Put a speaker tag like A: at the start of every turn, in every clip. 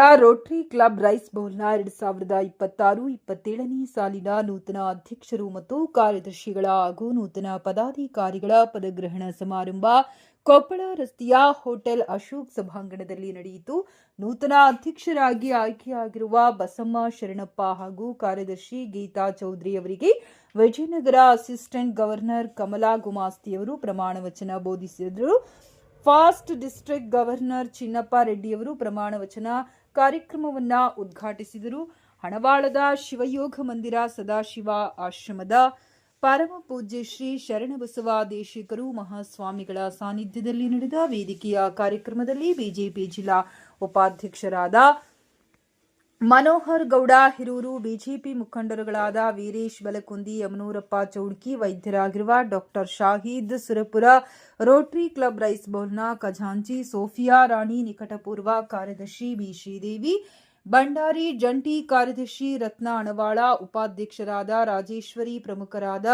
A: ಜಿಲ್ಲಾ Rotary Club Rice ಬೌಲ್ನ 2026-27ನೇ ಸಾಲಿನ ನೂತನ ಅಧ್ಯಕ್ಷರು ಮತ್ತು ಕಾರ್ಯದರ್ಶಿಗಳ ಹಾಗೂ ನೂತನ ಪದಾಧಿಕಾರಿಗಳ ಪದಗ್ರಹಣ ಸಮಾರಂಭ ಕೊಪ್ಪಳ ರಸ್ತೆಯ ಹೋಟೆಲ್ ಅಶೋಕ್ ಸಭಾಂಗಣದಲ್ಲಿ ನಡೆಯಿತು. ನೂತನ ಅಧ್ಯಕ್ಷರಾಗಿ ಆಯ್ಕೆಯಾಗಿರುವ ಬಸಮ್ಮ ಶರಣಪ್ಪ ಹಾಗೂ ಕಾರ್ಯದರ್ಶಿ ಗೀತಾ ಚೌಧರಿ ಅವರಿಗೆ ವಿಜಯನಗರ ಅಸಿಸ್ಟೆಂಟ್ ಗವರ್ನರ್ ಕಮಲಾ ಗುಮಾಸ್ತಿಯವರು ಪ್ರಮಾಣ ವಚನ ಬೋಧಿಸಿದರು. ಫಾಸ್ಟ್ ಡಿಸ್ಟ್ರಿಕ್ಟ್ ಗವರ್ನರ್ ಚಿನ್ನಪ್ಪ ರೆಡ್ಡಿಯವರು ಪ್ರಮಾಣ ವಚನ ಕಾರ್ಯಕ್ರಮವನ್ನು ಉದ್ಘಾಟಿಸಿದರು. ಹಣವಾಳದ ಶಿವಯೋಗ ಮಂದಿರ ಸದಾಶಿವ ಆಶ್ರಮದ ಪರಮ ಪೂಜ್ಯ ಶ್ರೀ ಶರಣಬಸವ ದೇಶಿಕರು ಮಹಾಸ್ವಾಮಿಗಳ ಸಾನ್ನಿಧ್ಯದಲ್ಲಿ ನಡೆದ ವೇದಿಕೆಯ ಕಾರ್ಯಕ್ರಮದಲ್ಲಿ ಬಿಜೆಪಿ ಜಿಲ್ಲಾ ಉಪಾಧ್ಯಕ್ಷರಾದ ಮನೋಹರ್ ಗೌಡ ಹಿರೂರು, ಬಿಜೆಪಿ ಮುಖಂಡರುಗಳಾದ ವೀರೇಶ್ ಬಲಕುಂದಿ, ಯಮನೂರಪ್ಪ ಚೌಡ್ಕಿ, ವೈದ್ಯರಾಗಿರುವ doctor Shahid Surapura, Rotary Club Rice ಬೌಲ್ನ ಖಜಾಂಚಿ ಸೋಫಿಯಾ ರಾಣಿ, ನಿಕಟಪೂರ್ವ ಕಾರ್ಯದರ್ಶಿ ಬಿ ಶ್ರೀದೇವಿ ಭಂಡಾರಿ, ಜಂಟಿ ಕಾರ್ಯದರ್ಶಿ ರತ್ನ ಅಣವಾಳ, ಉಪಾಧ್ಯಕ್ಷರಾದ ರಾಜೇಶ್ವರಿ, ಪ್ರಮುಖರಾದ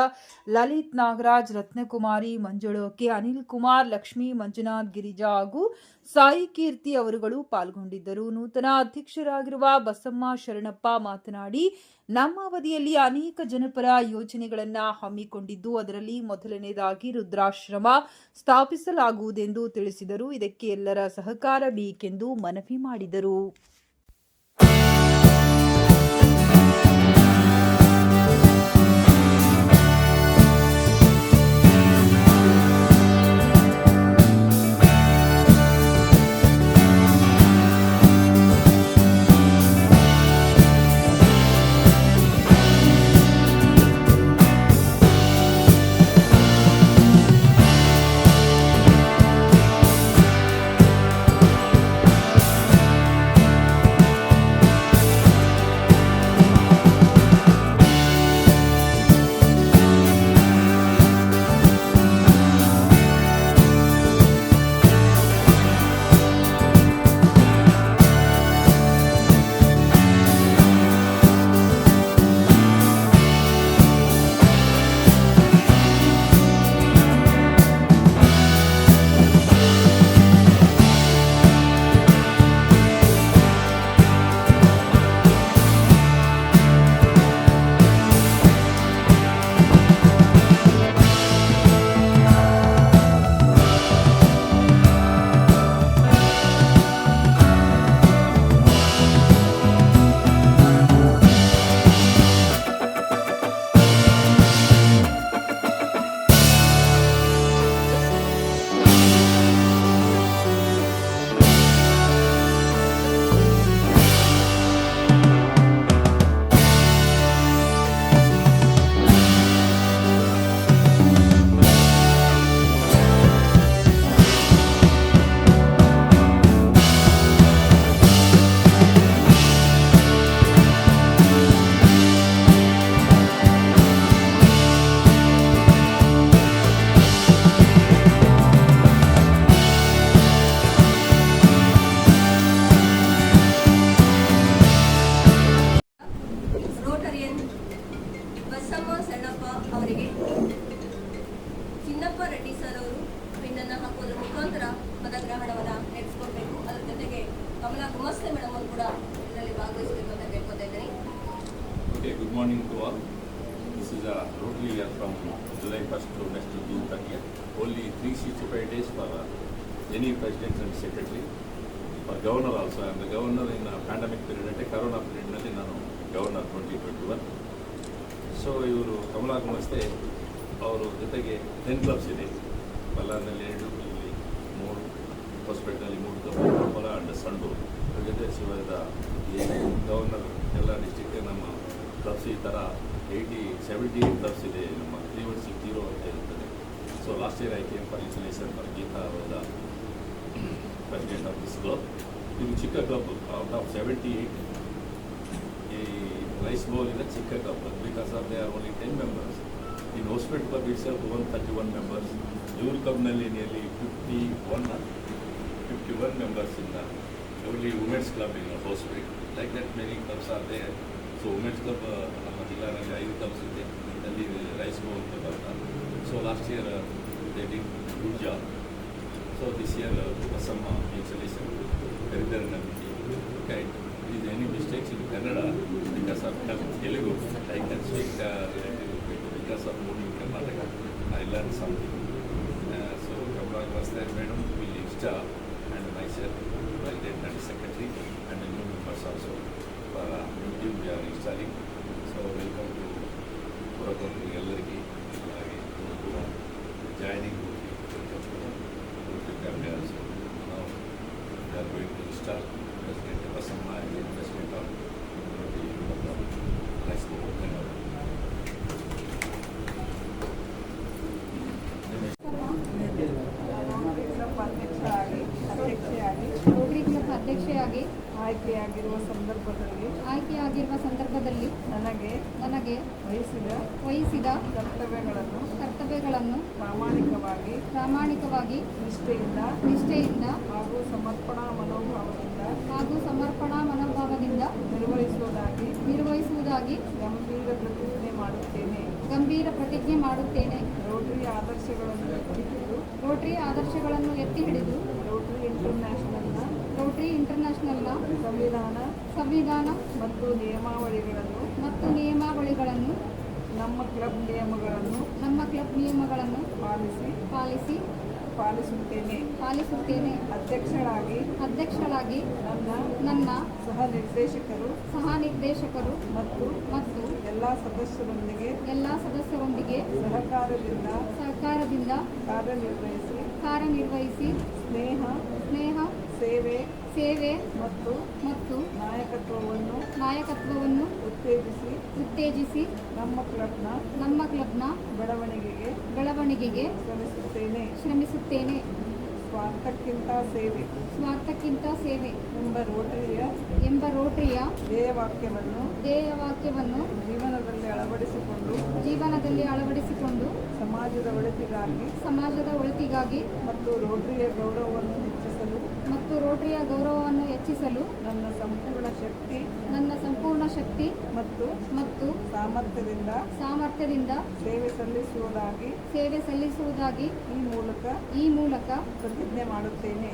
A: ಲಲಿತ್ ನಾಗರಾಜ್, ರತ್ನಕುಮಾರಿ, ಮಂಜುಳೋಕೆ, ಅನಿಲ್ ಕುಮಾರ್, ಲಕ್ಷ್ಮೀ, ಮಂಜುನಾಥ್, ಗಿರಿಜಾ ಹಾಗೂ ಸಾಯಿ ಕೀರ್ತಿ ಅವರುಗಳು ಪಾಲ್ಗೊಂಡಿದ್ದರು. ನೂತನ ಅಧ್ಯಕ್ಷರಾಗಿರುವ ಬಸಮ್ಮ ಶರಣಪ್ಪ ಮಾತನಾಡಿ, ನಮ್ಮ ಅವಧಿಯಲ್ಲಿ ಅನೇಕ ಜನಪರ ಯೋಜನೆಗಳನ್ನು ಹಮ್ಮಿಕೊಂಡಿದ್ದು, ಅದರಲ್ಲಿ ಮೊದಲನೇದಾಗಿ ರುದ್ರಾಶ್ರಮ ಸ್ಥಾಪಿಸಲಾಗುವುದೆಂದು ತಿಳಿಸಿದರು. ಇದಕ್ಕೆ ಎಲ್ಲರ ಸಹಕಾರ ಬೇಕೆಂದು ಮನವಿ ಮಾಡಿದರು.
B: ಅವರಿಗೆ ಚಿನ್ನಪ್ಪ ರೆಡ್ಡಿ ಸರ್ ಅವರು ಪಿನ್ನನ್ನು ಹಾಕುವುದರ ಮುಖಾಂತರ ಪದಗ್ರಹಣವನ್ನು ನಡೆಸಿಕೊಡ್ಬೇಕು. ಅದರ ಜೊತೆಗೆ ಕಮಲಾ ಗುಮಾಸ್ತೆ ಮೇಡಮ್ ಅವರು ಕೂಡ ಇದರಲ್ಲಿ ಭಾಗವಹಿಸಬೇಕು ಅಂತ ಕೇಳ್ಕೊತಾ ಇದ್ದೀನಿ.
C: Okay, good morning to all. This is a Rotary year from July 1st to next to June 30th. Only 365 days for any president and secretary. For governor also, I am the governor in a pandemic period, at a corona period ನಲ್ಲಿ ನಾನು governor 2021. So ಇವರು ಕಮಲಾ ಗುಮಾಸ್ತೆ ಅವರು ಜೊತೆಗೆ 10 clubs ಇದೆ. ಬಳ್ಳಾರಿನಲ್ಲಿ 2, ಇಲ್ಲಿ 3, ಹೊಸಪೇಟೆಯಲ್ಲಿ 3 club, Koppal and Sandur. ಅದ್ರ ಜೊತೆ ಶಿವದ ಗವರ್ನರ್ ಎಲ್ಲ ಡಿಸ್ಟಿಕ್ಗೆ ನಮ್ಮ ಕ್ಲಬ್ಸ್ ಈ ಥರ 78 ಕ್ಲಬ್ಸ್ ಇದೆ. ನಮ್ಮ 3160 ಅಂತ ಇರ್ತದೆ. So last year I came for installation for Geetha ಅವರ ಪ್ರೆಸಿಡೆಂಟ್ ಆಫ್ ದಿಸ್ ಕ್ಲಬ್. ಇದು ಚಿಕ್ಕ ಕ್ಲಬ್. ಔಟ್ ಆಫ್ 78 ಈ ರೈಸ್ ಬೌಲ್ ಇದೆ ಚಿಕ್ಕ club. Because of they are only 10 members. In Hosapete club it's 131 members. ಇವ್ರ ಕ್ಲಬ್ನಲ್ಲಿ ನಿಯರ್ಲಿ 51 ಮೆಂಬರ್ಸ್ ಇಂದ only women's club in Hosapete. Like that many clubs are there. So women's club ನಮ್ಮ ಜಿಲ್ಲಾನಲ್ಲಿ 5 clubs ಇದೆ. ಅಲ್ಲಿ ರೈಸ್ ಬೌಲ್ ಕ್ಲಬ್ ಅಂತ. So last year they did good job. So this year Basamma installation ಕರಿದರ್ ನಮಗೆ Okay. Is there any mistakes in Kannada because of Telugu? I can speak a little bit because of moving Karnataka. I learned something. So Kamala was there, Madam, Willie Star, and myself, President and Secretary, and the new members also. For YouTube we are installing. So welcome to Purakotu Ellariki, joining Rotary family also. Now we are going to install President Vasamma and the President of Rotary Rice Bowl.
D: Rotary club ಅಧ್ಯಕ್ಷೆಯಾಗಿ
A: ಆಯ್ಕೆಯಾಗಿರುವ
D: ಸಂದರ್ಭದಲ್ಲಿ ನನಗೆ ವಹಿಸಿದ ಕರ್ತವ್ಯಗಳನ್ನು ಪ್ರಾಮಾಣಿಕವಾಗಿ ನಿಷ್ಠೆಯಿಂದ ಹಾಗೂ ಸಮರ್ಪಣಾ ಮನೋಭಾವದಿಂದ ನಿರ್ವಹಿಸುವುದಾಗಿ ಗಂಭೀರ ಪ್ರತಿಜ್ಞೆ ಮಾಡುತ್ತೇನೆ. ರೋಟರಿ ಆದರ್ಶಗಳನ್ನು ಎತ್ತಿ ಹಿಡಿದು ರೋಟರಿ ಇಂಟರ್ನ್ಯಾಷನಲ್ನ ಸಂವಿಧಾನ ಮತ್ತು ನಿಯಮಾವಳಿಗಳನ್ನು ನಮ್ಮ ಕ್ಲಬ್ ನಿಯಮಗಳನ್ನು ಪಾಲಿಸುತ್ತೇನೆ. ಅಧ್ಯಕ್ಷರಾಗಿ ನನ್ನ ಸಹ ನಿರ್ದೇಶಕರು ಮತ್ತು ಎಲ್ಲ ಸದಸ್ಯರೊಂದಿಗೆ ಸಹಕಾರದಿಂದ ಕಾರ್ಯನಿರ್ವಹಿಸಿ ಸ್ನೇಹ ಸೇವೆ ಮತ್ತು ನಾಯಕತ್ವವನ್ನು ಉತ್ತೇಜಿಸಿ ನಮ್ಮ ಕ್ಲಬ್ನ ಬೆಳವಣಿಗೆಗೆ ಶ್ರಮಿಸುತ್ತೇನೆ. ಸ್ವಾರ್ಥಕ್ಕಿಂತ ಸೇವೆ ಎಂಬ ರೋಟರಿಯ ಧ್ಯೇಯವಾಕ್ಯವನ್ನು ಜೀವನದಲ್ಲಿ ಅಳವಡಿಸಿಕೊಂಡು ಸಮಾಜದ ಒಳಿತಿಗಾಗಿ ಮತ್ತು ರೋಟರಿಯ ಗೌರವವನ್ನು ಹೆಚ್ಚಿಸಲು ನನ್ನ ಸಂಪೂರ್ಣ ಶಕ್ತಿ ಮತ್ತು ಸಾಮರ್ಥ್ಯದಿಂದ ಸೇವೆ ಸಲ್ಲಿಸುವುದಾಗಿ ಈ ಮೂಲಕ ಪ್ರತಿಜ್ಞೆ ಮಾಡುತ್ತೇನೆ.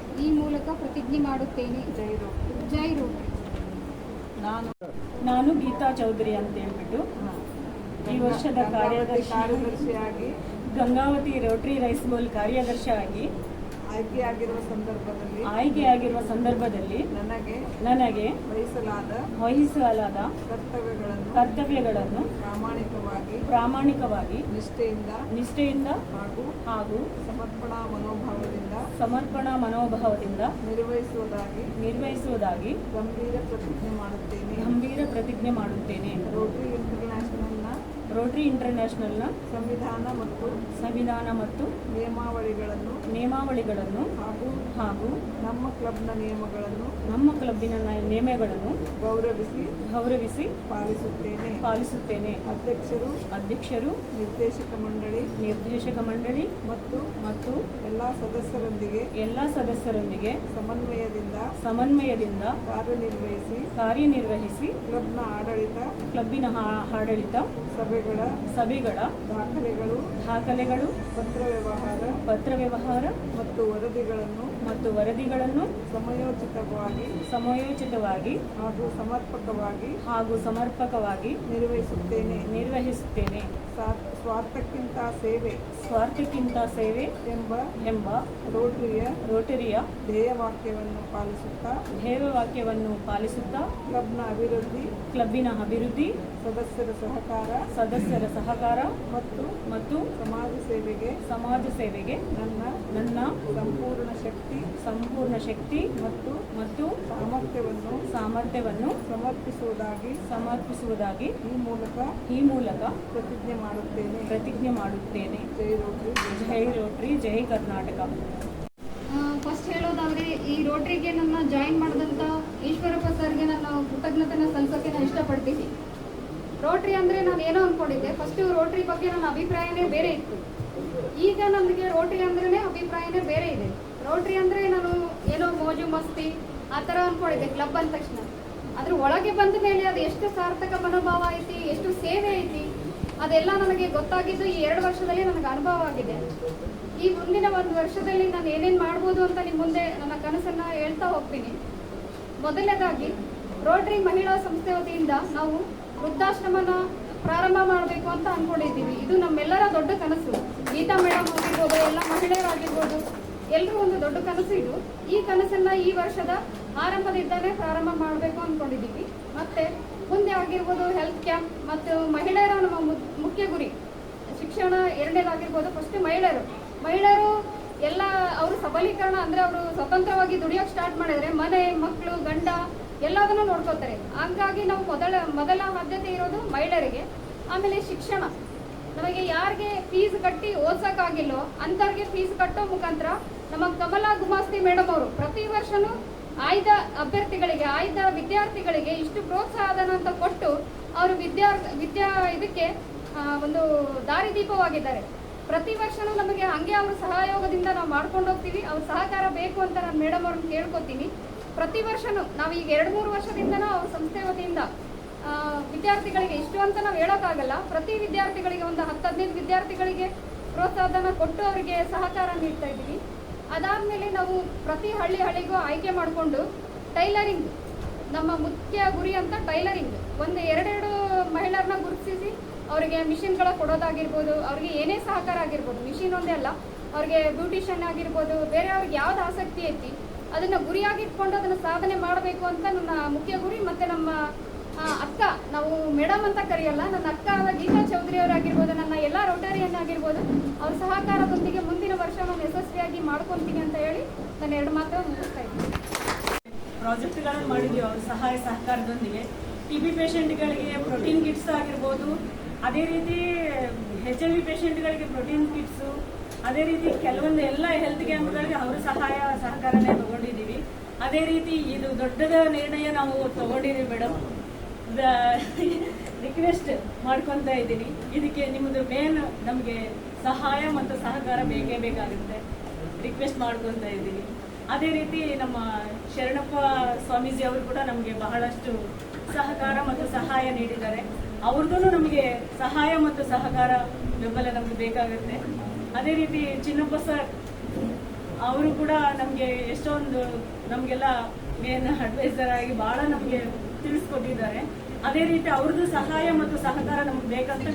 D: ಜೈ ರೋಟರಿ.
E: ನಾನು ಗೀತಾ ಚೌಧರಿ ಅಂತ ಹೇಳ್ಬಿಟ್ಟು ಈ ವರ್ಷದ ಕಾರ್ಯದರ್ಶಿಯಾಗಿ ಗಂಗಾವತಿ ರೋಟರಿ ರೈಸ್ ಬೌಲ್ ಕಾರ್ಯದರ್ಶಿಯಾಗಿ ಆಯ್ಕೆಯಾಗಿರುವ ಸಂದರ್ಭದಲ್ಲಿ ನನಗೆ ವಹಿಸಲಾದ ಕರ್ತವ್ಯಗಳನ್ನು ಪ್ರಾಮಾಣಿಕವಾಗಿ ನಿಷ್ಠೆಯಿಂದ ಹಾಗೂ ಸಮರ್ಪಣಾ ಮನೋಭಾವದಿಂದ ನಿರ್ವಹಿಸುವುದಾಗಿ ಗಂಭೀರ ಪ್ರತಿಜ್ಞೆ ಮಾಡುತ್ತೇನೆ. ರೋಟರಿ ಇಂಟರ್ನ್ಯಾಷನಲ್ನ ಸಂವಿಧಾನ ಮತ್ತು ನಿಯಮಾವಳಿಗಳನ್ನು ಹಾಗೂ ನಮ್ಮ ಕ್ಲಬ್ನ ನಿಯಮಗಳನ್ನು ಗೌರವಿಸಿ ಪಾಲಿಸುತ್ತೇನೆ. ಅಧ್ಯಕ್ಷರು ನಿರ್ದೇಶಕ ಮಂಡಳಿ ಮತ್ತು ಎಲ್ಲ ಸದಸ್ಯರೊಂದಿಗೆ ಸಮನ್ವಯದಿಂದ ಕಾರ್ಯನಿರ್ವಹಿಸಿ ಕ್ಲಬ್ಬಿನ ಆಡಳಿತ ಸಭೆಗಳ ದಾಖಲೆಗಳು ಪತ್ರವ್ಯವಹಾರ ಮತ್ತು ವರದಿಗಳನ್ನು ಸಮಯೋಚಿತವಾಗಿ ಹಾಗೂ ಸಮರ್ಪಕವಾಗಿ ನಿರ್ವಹಿಸುತ್ತೇನೆ. ಸ್ವಾರ್ಥಕ್ಕಿಂತ ಸೇವೆ ಎಂಬ ರೋಟರಿಯ ಧ್ಯೇಯವಾಕ್ಯವನ್ನು ಪಾಲಿಸುತ್ತಾ ಕ್ಲಬ್ಬಿನ ಅಭಿವೃದ್ಧಿ ಸದಸ್ಯರ ಸಹಕಾರ ಮತ್ತು ಸಮಾಜ ಸೇವೆಗೆ ನನ್ನ ಸಂಪೂರ್ಣ ಶಕ್ತಿ ಮತ್ತು ಸಾಮರ್ಥ್ಯವನ್ನು ಸಮರ್ಪಿಸುವುದಾಗಿ ಈ ಮೂಲಕ ಪ್ರತಿಜ್ಞೆ ಮಾಡುತ್ತೇನೆ. ಜೈ ರೋಟರಿ, ಜೈ ಕರ್ನಾಟಕ.
D: ಫಸ್ಟ್ ಹೇಳೋದಾದ್ರೆ ಈ ರೋಟರಿಗೆ ನನ್ನ ಜಾಯಿನ್ ಮಾಡಿದಂಥ ಈಶ್ವರಪ್ಪ ಸರ್ಗೆ ನಾನು ಕೃತಜ್ಞತೆನ ಸಲ್ಲಿಸೋಕೆ ನಾನು ಇಷ್ಟಪಡ್ತೀನಿ. ರೋಟರಿ ಅಂದರೆ ನಾನು ಏನೋ ಅಂದ್ಕೊಂಡಿದ್ದೆ. ಫಸ್ಟು ರೋಟರಿ ಬಗ್ಗೆ ನನ್ನ ಅಭಿಪ್ರಾಯನೇ ಬೇರೆ ಇತ್ತು. ಈಗ ನನಗೆ ರೋಟರಿ ಅಂದ್ರೇ ಅಭಿಪ್ರಾಯನೇ ಬೇರೆ ಇದೆ. ರೋಟರಿ ಅಂದರೆ ನಾನು ಏನೋ ಮೋಜು ಮಸ್ತಿ ಆ ಥರ ಅಂದ್ಕೊಂಡಿದ್ದೆ ಕ್ಲಬ್ ಅಂದ ತಕ್ಷಣ. ಅದ್ರ ಒಳಗೆ ಬಂದ ಮೇಲೆ ಅದು ಎಷ್ಟು ಸಾರ್ಥಕ ಮನೋಭಾವ ಐತಿ, ಎಷ್ಟು ಸೇವೆ ಐತಿ, ಅದೆಲ್ಲ ನನಗೆ ಗೊತ್ತಾಗಿದ್ದು ಈ 2 ವರ್ಷದಲ್ಲಿ ನನಗೆ ಅನುಭವ ಆಗಿದೆ. ಈ ಮುಂದಿನ 1 ವರ್ಷದಲ್ಲಿ ನಾನು ಏನೇನು ಮಾಡ್ಬೋದು ಅಂತ ನಿಮ್ಮ ಮುಂದೆ ನನ್ನ ಕನಸನ್ನು ಹೇಳ್ತಾ ಹೋಗ್ತೀನಿ. ಮೊದಲನೇದಾಗಿ ರೋಟರಿ ಮಹಿಳಾ ಸಂಸ್ಥೆ ವತಿಯಿಂದ ನಾವು ವೃದ್ಧಾಶ್ರಮನ ಪ್ರಾರಂಭ ಮಾಡಬೇಕು ಅಂತ ಅನ್ಕೊಂಡಿದ್ದೀವಿ. ಇದು ನಮ್ಮೆಲ್ಲರ ದೊಡ್ಡ ಕನಸು. ಗೀತಾ ಮೇಡಮ್ ಆಗಿರ್ಬೋದು, ಎಲ್ಲ ಮಹಿಳೆಯರಾಗಿರ್ಬೋದು, ಎಲ್ಲರೂ ಒಂದು ದೊಡ್ಡ ಕನಸು ಇದು. ಈ ಕನಸನ್ನ ಈ ವರ್ಷದ ಆರಂಭದಿಂದಲೇ ಪ್ರಾರಂಭ ಮಾಡಬೇಕು ಅಂದ್ಕೊಂಡಿದ್ದೀವಿ. ಮತ್ತೆ ಮುಂದೆ ಆಗಿರ್ಬೋದು ಹೆಲ್ತ್ ಕ್ಯಾಂಪ್ ಮತ್ತು ಮಹಿಳೆಯರ ನಮ್ಮ ಮುಖ್ಯ ಗುರಿ ಶಿಕ್ಷಣ ಎರಡನೇದಾಗಿರ್ಬೋದು. ಫಸ್ಟ್ ಮಹಿಳೆಯರು ಎಲ್ಲ ಅವರು ಸಬಲೀಕರಣ ಅಂದ್ರೆ ಅವರು ಸ್ವತಂತ್ರವಾಗಿ ದುಡಿಯೋಕೆ ಸ್ಟಾರ್ಟ್ ಮಾಡಿದ್ರೆ ಮನೆ ಮಕ್ಕಳು ಗಂಡ ಎಲ್ಲದನ್ನು ನೋಡ್ಕೋತಾರೆ. ಹಾಗಾಗಿ ನಾವು ಮೊದಲ ಆದ್ಯತೆ ಇರೋದು ಮಹಿಳೆಯರಿಗೆ. ಆಮೇಲೆ ಶಿಕ್ಷಣ, ನಮಗೆ ಯಾರಿಗೆ ಫೀಸ್ ಕಟ್ಟಿ ಓದ್ಸಕ್ಕಾಗಿಲ್ಲೋ ಅಂಥವ್ರಿಗೆ ಫೀಸ್ ಕಟ್ಟೋ ಮುಖಾಂತರ ನಮ್ಮ ಕಮಲಾ ಗುಮಾಸ್ತಿ ಮೇಡಮ್ ಅವರು ಪ್ರತಿ ವರ್ಷನೂ ಆಯ್ದ ಅಭ್ಯರ್ಥಿಗಳಿಗೆ ಆಯ್ದ ವಿದ್ಯಾರ್ಥಿಗಳಿಗೆ ಇಷ್ಟು ಪ್ರೋತ್ಸಾಹಧನ ಅಂತ ಕೊಟ್ಟು ಅವರು ಇದಕ್ಕೆ ಒಂದು ದಾರಿದೀಪವಾಗಿದ್ದಾರೆ. ಪ್ರತಿ ವರ್ಷನೂ ನಮಗೆ ಹಂಗೆ ಅವ್ರ ಸಹಯೋಗದಿಂದ ನಾವು ಮಾಡ್ಕೊಂಡು ಹೋಗ್ತೀವಿ. ಅವ್ರ ಸಹಕಾರ ಬೇಕು ಅಂತ ನಾನು ಮೇಡಮ್ ಅವ್ರನ್ನ ಕೇಳ್ಕೊತೀನಿ. ಪ್ರತಿ ವರ್ಷನೂ ನಾವು ಈಗ 2-3 ವರ್ಷದಿಂದ ಅವ್ರ ಸಂಸ್ಥೆ ವತಿಯಿಂದ ವಿದ್ಯಾರ್ಥಿಗಳಿಗೆ ಇಷ್ಟು ಅಂತ ನಾವು ಹೇಳೋಕ್ಕಾಗಲ್ಲ. ಪ್ರತಿ ವಿದ್ಯಾರ್ಥಿಗಳಿಗೆ ಒಂದು 10-15 ವಿದ್ಯಾರ್ಥಿಗಳಿಗೆ ಪ್ರೋತ್ಸಾಹಧನ ಕೊಟ್ಟು ಅವರಿಗೆ ಸಹಕಾರ ನೀಡ್ತಾ ಇದ್ದೀವಿ. ಅದಾದ್ಮೇಲೆ ನಾವು ಪ್ರತಿ ಹಳ್ಳಿಗೂ ಆಯ್ಕೆ ಮಾಡಿಕೊಂಡು ಟೈಲರಿಂಗ್ ನಮ್ಮ ಮುಖ್ಯ ಗುರಿ ಅಂತ ಟೈಲರಿಂಗ್ ಒಂದು 2 ಮಹಿಳೆಯರನ್ನ ಗುರುತಿಸಿ ಅವರಿಗೆ ಮಿಷಿನ್ಗಳ ಕೊಡೋದಾಗಿರ್ಬೋದು, ಅವ್ರಿಗೆ ಏನೇ ಸಹಕಾರ ಆಗಿರ್ಬೋದು, ಮಿಷಿನ್ ಒಂದೇ ಅಲ್ಲ, ಅವ್ರಿಗೆ ಬ್ಯೂಟಿಷಿಯನ್ ಆಗಿರ್ಬೋದು, ಬೇರೆ ಅವ್ರಿಗೆ ಯಾವ್ದು ಆಸಕ್ತಿ ಐತಿ ಅದನ್ನ ಗುರಿಯಾಗಿಟ್ಕೊಂಡು ಅದನ್ನ ಸಾಧನೆ ಮಾಡಬೇಕು ಅಂತ ನನ್ನ ಮುಖ್ಯ ಗುರಿ. ಮತ್ತೆ ನಮ್ಮ ಅಕ್ಕ, ನಾವು ಮೇಡಮ್ ಅಂತ ಕರೆಯಲ್ಲ, ನನ್ನ ಅಕ್ಕ ಆದ ಗೀತಾ ಚೌಧರಿ ಅವರಾಗಿರ್ಬೋದು, ನನ್ನ ಎಲ್ಲ ರೋಟರಿಯನ್ ಆಗಿರ್ಬೋದು, ಅವ್ರ ಸಹಕಾರದೊಂದಿಗೆ ಮುಂದಿನ ವರ್ಷ ನಾನು ಯಶಸ್ವಿಯಾಗಿ ಮಾಡ್ಕೊಂತೀನಿ ಅಂತ ಹೇಳಿ ನಾನು 2 ಮಾತು ಮುಗಿಸ್ತಾ ಇದ್ದೀನಿ.
E: ಪ್ರಾಜೆಕ್ಟ್ಗಳನ್ನು ಮಾಡಿದ್ವಿ ಅವ್ರ ಸಹಾಯ ಸಹಕಾರದೊಂದಿಗೆ. TB ಪೇಷಂಟ್ಗಳಿಗೆ ಪ್ರೋಟೀನ್ ಕಿಟ್ಸ್ ಆಗಿರ್ಬೋದು, ಅದೇ ರೀತಿ HIV ಪೇಷಂಟ್ಗಳಿಗೆ ಪ್ರೋಟೀನ್ ಕಿಟ್ಸು, ಅದೇ ರೀತಿ ಕೆಲವೊಂದು ಎಲ್ಲ ಹೆಲ್ತ್ ಕ್ಯಾಂಪ್ಗಳಿಗೆ ಅವರ ಸಹಾಯ ಸಹಕಾರನೇ ತಗೊಂಡಿದ್ದೀವಿ. ಅದೇ ರೀತಿ ಇದು ದೊಡ್ಡದ ನಿರ್ಣಯ ನಾವು ತಗೊಂಡಿದ್ದೀವಿ ಮೇಡಮ್. ರಿಕ್ವೆಸ್ಟ್ ಮಾಡ್ಕೊತ ಇದ್ದೀನಿ, ಇದಕ್ಕೆ ನಿಮ್ಮದು ಮೇನ್ ನಮಗೆ ಸಹಾಯ ಮತ್ತು ಸಹಕಾರ ಬೇಕೇ ಬೇಕಾಗುತ್ತೆ. ರಿಕ್ವೆಸ್ಟ್ ಮಾಡ್ಕೊತ ಇದ್ದೀನಿ. ಅದೇ ರೀತಿ ನಮ್ಮ ಶರಣಪ್ಪ ಸ್ವಾಮೀಜಿ ಅವರು ಕೂಡ ನಮಗೆ ಬಹಳಷ್ಟು ಸಹಕಾರ ಮತ್ತು ಸಹಾಯ ನೀಡಿದ್ದಾರೆ. ಅವ್ರದ್ದು ನಮಗೆ ಸಹಾಯ ಮತ್ತು ಸಹಕಾರ ಬೆಂಬಲ ನಮಗೆ ಬೇಕಾಗುತ್ತೆ. ಅದೇ ರೀತಿ ಚಿನ್ನಪ್ಪ ಸರ್ ಅವರು ಕೂಡ ನಮಗೆ ಎಷ್ಟೊಂದು ನಮಗೆಲ್ಲ ಮೇನ್ ಅಡ್ವೈಸರ್ ಆಗಿ ಬಹಳ ನಮಗೆ ತಿಳಿಸ್ಕೊಟ್ಟಿದ್ದಾರೆ. ಅದೇ ರೀತಿ ಅವ್ರದ್ದು ಸಹಾಯ ಮತ್ತು ಸಹಕಾರ ನಮ್ಗೆ ಬೇಕಂತ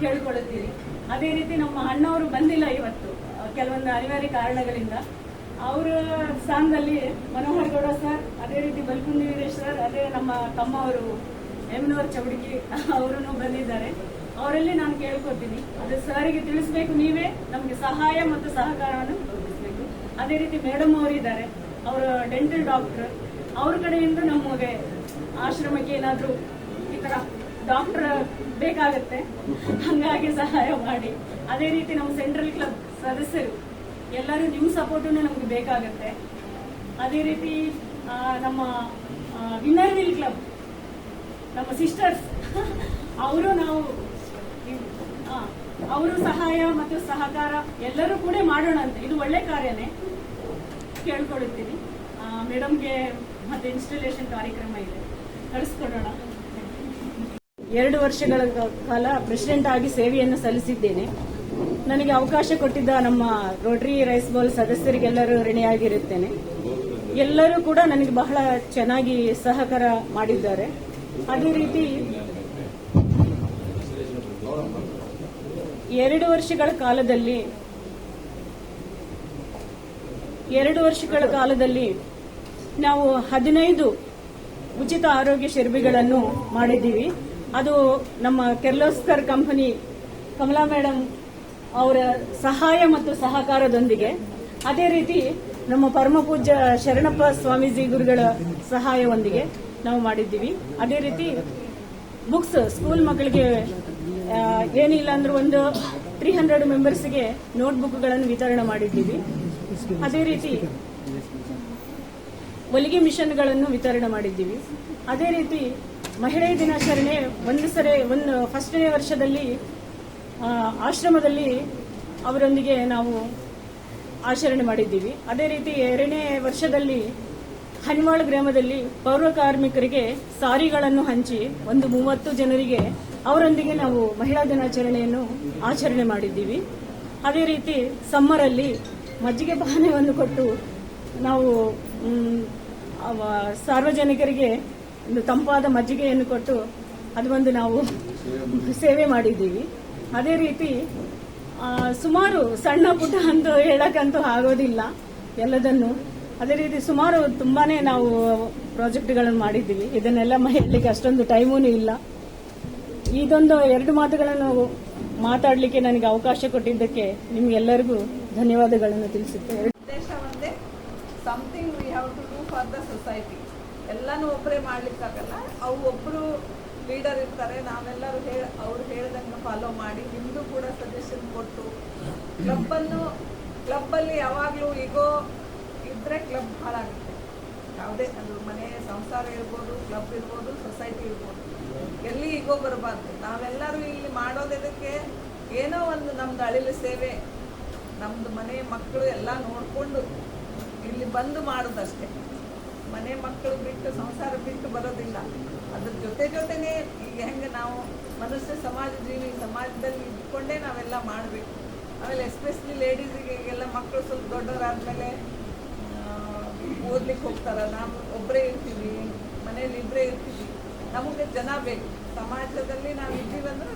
E: ಕೇಳ್ಕೊಳ್ತೀವಿ. ಅದೇ ರೀತಿ ನಮ್ಮ ಅಣ್ಣವರು ಬಂದಿಲ್ಲ ಇವತ್ತು ಕೆಲವೊಂದು ಅನಿವಾರ್ಯ ಕಾರಣಗಳಿಂದ. ಅವರ ಸ್ಥಾನದಲ್ಲಿ ಮನೋಹರ್ ಗೌಡ ಸರ್, ಅದೇ ರೀತಿ ಬಲ್ಕುಂದಿ ವೀರೇಶ್ ಸರ್, ಅದೇ ನಮ್ಮ ತಮ್ಮ ಅವರು ಯಮನೂರ್ ಚೌಡಕಿ ಅವರು ಬಂದಿದ್ದಾರೆ. ಅವರಲ್ಲಿ ನಾನು ಕೇಳ್ಕೊತೀನಿ, ಅದು ಸರ್ಗೆ ತಿಳಿಸ್ಬೇಕು, ನೀವೇ ನಮಗೆ ಸಹಾಯ ಮತ್ತು ಸಹಕಾರವನ್ನು ತೋರಿಸಬೇಕು. ಅದೇ ರೀತಿ ಮೇಡಮ್ ಅವರಿದ್ದಾರೆ, ಅವರು ಡೆಂಟಲ್ ಡಾಕ್ಟರ್, ಅವ್ರ ಕಡೆಯಿಂದ ನಮಗೆ ಆಶ್ರಮಕ್ಕೆ ಏನಾದರೂ ಈ ತರ ಡಾಕ್ಟರ್ ಬೇಕಾಗತ್ತೆ, ಹಂಗಾಗಿ ಸಹಾಯ ಮಾಡಿ. ಅದೇ ರೀತಿ ನಮ್ಮ ಸೆಂಟ್ರಲ್ ಕ್ಲಬ್ ಸದಸ್ಯರು ಎಲ್ಲರೂ ನಿಮ್ಮ ಸಪೋರ್ಟನ್ನು ನಮ್ಗೆ ಬೇಕಾಗತ್ತೆ. ಅದೇ ರೀತಿ ನಮ್ಮ ವಿನ್ನರ್ ವಿಲ್ ಕ್ಲಬ್ ನಮ್ಮ ಸಿಸ್ಟರ್ಸ್ ಅವರು ಅವರು ಸಹಾಯ ಮತ್ತು ಸಹಕಾರ ಎಲ್ಲರೂ ಕೂಡ ಮಾಡೋಣ ಅಂತ. ಇದು ಒಳ್ಳೆ ಕಾರ್ಯನೇ, ಕೇಳ್ಕೊಳ್ತೀನಿ. ಮೇಡಮ್ಗೆ ಮತ್ತೆ ಇನ್ಸ್ಟಾಲೇಷನ್ ಕಾರ್ಯಕ್ರಮ ಇದೆ, ಕಳಿಸ್ಕೊಡೋಣ. 2 ವರ್ಷಗಳ ಕಾಲ ಪ್ರೆಸಿಡೆಂಟ್ ಆಗಿ ಸೇವೆಯನ್ನು ಸಲ್ಲಿಸಿದ್ದೇನೆ. ನನಗೆ ಅವಕಾಶ ಕೊಟ್ಟಿದ್ದ ನಮ್ಮ ರೋಟರಿ ರೈಸ್ ಬೌಲ್ ಸದಸ್ಯರಿಗೆಲ್ಲರೂ ಋಣಿಯಾಗಿರುತ್ತೇನೆ. ಎಲ್ಲರೂ ಕೂಡ ನನಗೆ ಬಹಳ ಚೆನ್ನಾಗಿ ಸಹಕಾರ ಮಾಡಿದ್ದಾರೆ. ಅದೇ ರೀತಿ 2 ವರ್ಷಗಳ ಕಾಲದಲ್ಲಿ ನಾವು 15 ಉಚಿತ ಆರೋಗ್ಯ ಶಿಬಿರಗಳನ್ನು ಮಾಡಿದ್ದೀವಿ. ಅದು ನಮ್ಮ ಕೆರ್ಲೋಸ್ಕರ್ ಕಂಪನಿ ಕಮಲಾ ಮೇಡಮ್ ಅವರ ಸಹಾಯ ಮತ್ತು ಸಹಕಾರದೊಂದಿಗೆ, ಅದೇ ರೀತಿ ನಮ್ಮ ಪರಮ ಪೂಜ್ಯ ಶರಣಪ್ಪ ಸ್ವಾಮೀಜಿ ಗುರುಗಳ ಸಹಾಯವೊಂದಿಗೆ ನಾವು ಮಾಡಿದ್ದೀವಿ. ಅದೇ ರೀತಿ ಬುಕ್ಸ್ ಸ್ಕೂಲ್ ಮಕ್ಕಳಿಗೆ ಏನಿಲ್ಲ ಅಂದ್ರೂ ಒಂದು 300 ಮೆಂಬರ್ಸ್ಗೆ ನೋಟ್ಬುಕ್ಗಳನ್ನು ವಿತರಣೆ ಮಾಡಿದ್ದೀವಿ. ಅದೇ ರೀತಿ ಹೊಲಿಗೆ ಮಿಷನ್ಗಳನ್ನು ವಿತರಣೆ ಮಾಡಿದ್ದೀವಿ. ಅದೇ ರೀತಿ ಮಹಿಳೆ ದಿನಾಚರಣೆ ಫಸ್ಟ್ನೇ ವರ್ಷದಲ್ಲಿ ಆಶ್ರಮದಲ್ಲಿ ಅವರೊಂದಿಗೆ ನಾವು ಆಚರಣೆ ಮಾಡಿದ್ದೀವಿ. ಅದೇ ರೀತಿ 2ನೇ ವರ್ಷದಲ್ಲಿ ಹನಿವಾಳ ಗ್ರಾಮದಲ್ಲಿ ಪೌರ ಕಾರ್ಮಿಕರಿಗೆ ಸಾರಿಗಳನ್ನು ಹಂಚಿ 30 ಜನರಿಗೆ ಅವರೊಂದಿಗೆ ನಾವು ಮಹಿಳಾ ದಿನಾಚರಣೆಯನ್ನು ಆಚರಣೆ ಮಾಡಿದ್ದೀವಿ. ಅದೇ ರೀತಿ ಸಮ್ಮರಲ್ಲಿ ಮಜ್ಜಿಗೆ ಪಾನೀಯವನ್ನು ಕೊಟ್ಟು ನಾವು ಸಾರ್ವಜನಿಕರಿಗೆ ಒಂದು ತಂಪಾದ ಮಜ್ಜಿಗೆಯನ್ನು ಕೊಟ್ಟು ಅದು ಒಂದು ನಾವು ಸೇವೆ ಮಾಡಿದ್ದೀವಿ. ಅದೇ ರೀತಿ ಸುಮಾರು ಸಣ್ಣ ಪುಟ್ಟ ಅಂತ ಹೇಳಕ್ಕಂತೂ ಆಗೋದಿಲ್ಲ ಎಲ್ಲದನ್ನು. ಅದೇ ರೀತಿ ಸುಮಾರು ತುಂಬಾನೇ ನಾವು ಪ್ರಾಜೆಕ್ಟ್ಗಳನ್ನು ಮಾಡಿದ್ದೀವಿ. ಇದನ್ನೆಲ್ಲ ಹೇಳಲಿಕ್ಕೆ ಅಷ್ಟೊಂದು ಟೈಮೂ ಇಲ್ಲ. ಇದೊಂದು 2 ಮಾತುಗಳನ್ನು ಮಾತಾಡಲಿಕ್ಕೆ ನನಗೆ ಅವಕಾಶ ಕೊಟ್ಟಿದ್ದಕ್ಕೆ ನಿಮ್ಗೆಲ್ಲರಿಗೂ ಧನ್ಯವಾದಗಳನ್ನು ತಿಳಿಸುತ್ತೇವೆ.
F: ಉದ್ದೇಶ ಒಂದೇ, something we have to do for the society. ಎಲ್ಲನೂ ಒಬ್ಬರೇ ಮಾಡ್ಲಿಕ್ಕಾಗಲ್ಲ. ಅವು ಒಬ್ಬರು ಲೀಡರ್ ಇರ್ತಾರೆ, ನಾವೆಲ್ಲರೂ ಅವ್ರು ಹೇಳ್ದಂಗೆ ಫಾಲೋ ಮಾಡಿ ನಿಮ್ಮದು ಕೂಡ ಸಜೆಷನ್ ಕೊಟ್ಟು ಕ್ಲಬ್ಬಲ್ಲಿ ಯಾವಾಗಲೂ ಈಗೋ ಇದ್ದರೆ ಕ್ಲಬ್ ಹಾಳಾಗುತ್ತೆ. ಯಾವುದೇ ಅದು ಮನೆ ಸಂಸಾರ ಇರ್ಬೋದು, ಕ್ಲಬ್ ಇರ್ಬೋದು, ಸೊಸೈಟಿ ಇರ್ಬೋದು, ಎಲ್ಲಿ ಈಗೋ ಬರಬಾರ್ದು. ನಾವೆಲ್ಲರೂ ಇಲ್ಲಿ ಮಾಡೋದಕ್ಕೆ ಏನೋ ಒಂದು ನಮ್ದು ಅಳಿಲು ಸೇವೆ, ನಮ್ಮದು ಮನೆ ಮಕ್ಕಳು ಎಲ್ಲ ನೋಡಿಕೊಂಡು ಇಲ್ಲಿ ಬಂದು ಮಾಡೋದಷ್ಟೇ. ಮನೆ ಮಕ್ಕಳು ಬಿಟ್ಟು ಸಂಸಾರ ಬಿಟ್ಟು ಬರೋದಿಲ್ಲ. ಅದ್ರ ಜೊತೆನೇ ಈಗ ಹೆಂಗೆ ನಾವು ಮನುಷ್ಯ ಸಮಾಜ ಜೀವಿ, ಸಮಾಜದಲ್ಲಿ ಇದ್ಕೊಂಡೇ ನಾವೆಲ್ಲ ಮಾಡಬೇಕು. ಆಮೇಲೆ ಎಸ್ಪೆಷಲಿ ಲೇಡೀಸಿಗೆ ಈಗೆಲ್ಲ ಮಕ್ಕಳು ಸ್ವಲ್ಪ ದೊಡ್ಡವರಾದ್ಮೇಲೆ ಓದ್ಲಿಕ್ಕೆ ಹೋಗ್ತಾರೆ. ನಾವು ಒಬ್ಬರೇ ಇರ್ತೀವಿ, ಮನೇಲಿ ಇಬ್ಬರೇ ಇರ್ತೀವಿ. ನಮಗೆ ಜನ ಬೇಕು. ಸಮಾಜದಲ್ಲಿ ನಾವು ಇದ್ದೀವಂದ್ರೆ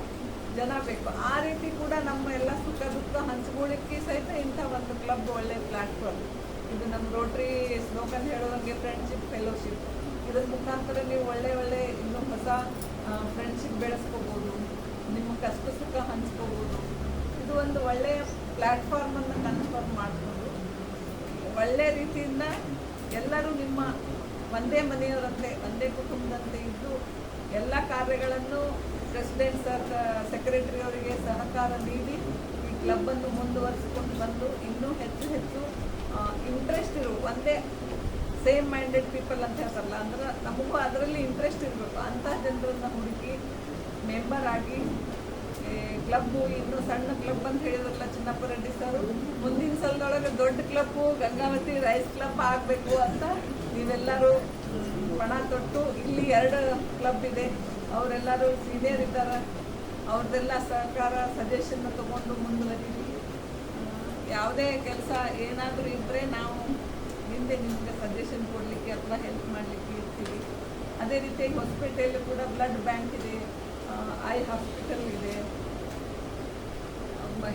F: ಜನ ಬೇಕು. ಆ ರೀತಿ ಕೂಡ ನಮ್ಮ ಎಲ್ಲ ಸುಖ ದುಃಖ ಹಂಚ್ಕೊಳ್ಳಿಕ್ಕೆ ಸಹಿತ ಇಂಥ ಒಂದು ಕ್ಲಬ್ ಒಳ್ಳೆ ಪ್ಲಾಟ್ಫಾರ್ಮ್. ಇದು ನಮ್ಮ ರೋಟ್ರಿ ಸ್ಲೋಗನ್ ಹೇಳುವಂಗೆ ಫ್ರೆಂಡ್ಶಿಪ್ ಫೆಲೋಶಿಪ್. ಇದ್ರ ಮುಖಾಂತರ ನೀವು ಒಳ್ಳೆ ಇನ್ನೂ ಹೊಸ ಫ್ರೆಂಡ್ಶಿಪ್ ಬೆಳೆಸ್ಕೋಬೋದು, ನಿಮ್ಮ ಕಷ್ಟ ಸುಖ ಹಂಚ್ಕೋಬೋದು. ಇದು ಒಂದು ಒಳ್ಳೆಯ ಪ್ಲ್ಯಾಟ್ಫಾರ್ಮನ್ನು ಕನ್ಫರ್ಮ್ ಮಾಡಿಕೊಂಡು ಒಳ್ಳೆ ರೀತಿಯಿಂದ ಎಲ್ಲರೂ ನಿಮ್ಮ ಒಂದೇ ಮನೆಯವರಂತೆ, ಒಂದೇ ಕುಟುಂಬದಂತೆ ಇದ್ದು ಎಲ್ಲ ಕಾರ್ಯಗಳನ್ನು ಪ್ರೆಸಿಡೆಂಟ್ ಸರ್, ಸೆಕ್ರೆಟರಿ ಅವರಿಗೆ ಸಹಕಾರ ನೀಡಿ ಈ ಕ್ಲಬ್ಬನ್ನು ಮುಂದುವರಿಸಿಕೊಂಡು ಬಂದು ಇನ್ನೂ ಹೆಚ್ಚು ಇಂಟ್ರೆಸ್ಟ್ ಇರು, ಒಂದೇ ಸೇಮ್ ಮೈಂಡೆಡ್ ಪೀಪಲ್ ಅಂತ ಹೇಳ್ತಾರಲ್ಲ, ಅಂದ್ರೆ ನಮಗೂ ಅದರಲ್ಲಿ ಇಂಟ್ರೆಸ್ಟ್ ಇರಬೇಕು. ಅಂಥ ಜನರನ್ನು ಹುಡುಕಿ ಮೆಂಬರ್ ಆಗಿ ಕ್ಲಬ್ಬು, ಇನ್ನೂ ಸಣ್ಣ ಕ್ಲಬ್ ಅಂತ ಹೇಳಿದ್ರಲ್ಲ ಚಿನ್ನಪ್ಪ ರೆಡ್ಡಿ ಸರ್, ಮುಂದಿನ ಸಲದೊಳಗೆ ದೊಡ್ಡ ಕ್ಲಬ್ಬು ಗಂಗಾವತಿ ರೈಸ್ ಕ್ಲಬ್ ಆಗಬೇಕು ಅಂತ ನೀವೆಲ್ಲರೂ ಪಣ ತೊಟ್ಟು, ಇಲ್ಲಿ 2 ಕ್ಲಬ್ ಇದೆ, ಅವರೆಲ್ಲರೂ ಸೀನಿಯರ್ ಇದ್ದಾರೆ, ಅವ್ರದ್ದೆಲ್ಲ ಸಹಕಾರ ಸಜೆಷನ್ ತಗೊಂಡು ಮುಂದುವರಿತೀವಿ. ಯಾವುದೇ ಕೆಲಸ ಏನಾದರೂ ಇದ್ದರೆ ನಾವು ಹಿಂದೆ ನಿಮಗೆ ಸಜೆಷನ್ ಕೊಡಲಿಕ್ಕೆ ಅಥವಾ ಹೆಲ್ಪ್ ಮಾಡಲಿಕ್ಕೆ ಇರ್ತೀವಿ. ಅದೇ ರೀತಿ ಹೊಸಪೇಟೆಯಲ್ಲಿ ಕೂಡ ಬ್ಲಡ್ ಬ್ಯಾಂಕ್ ಇದೆ, ಐ ಹಾಸ್ಪಿಟಲ್ ಇದೆ,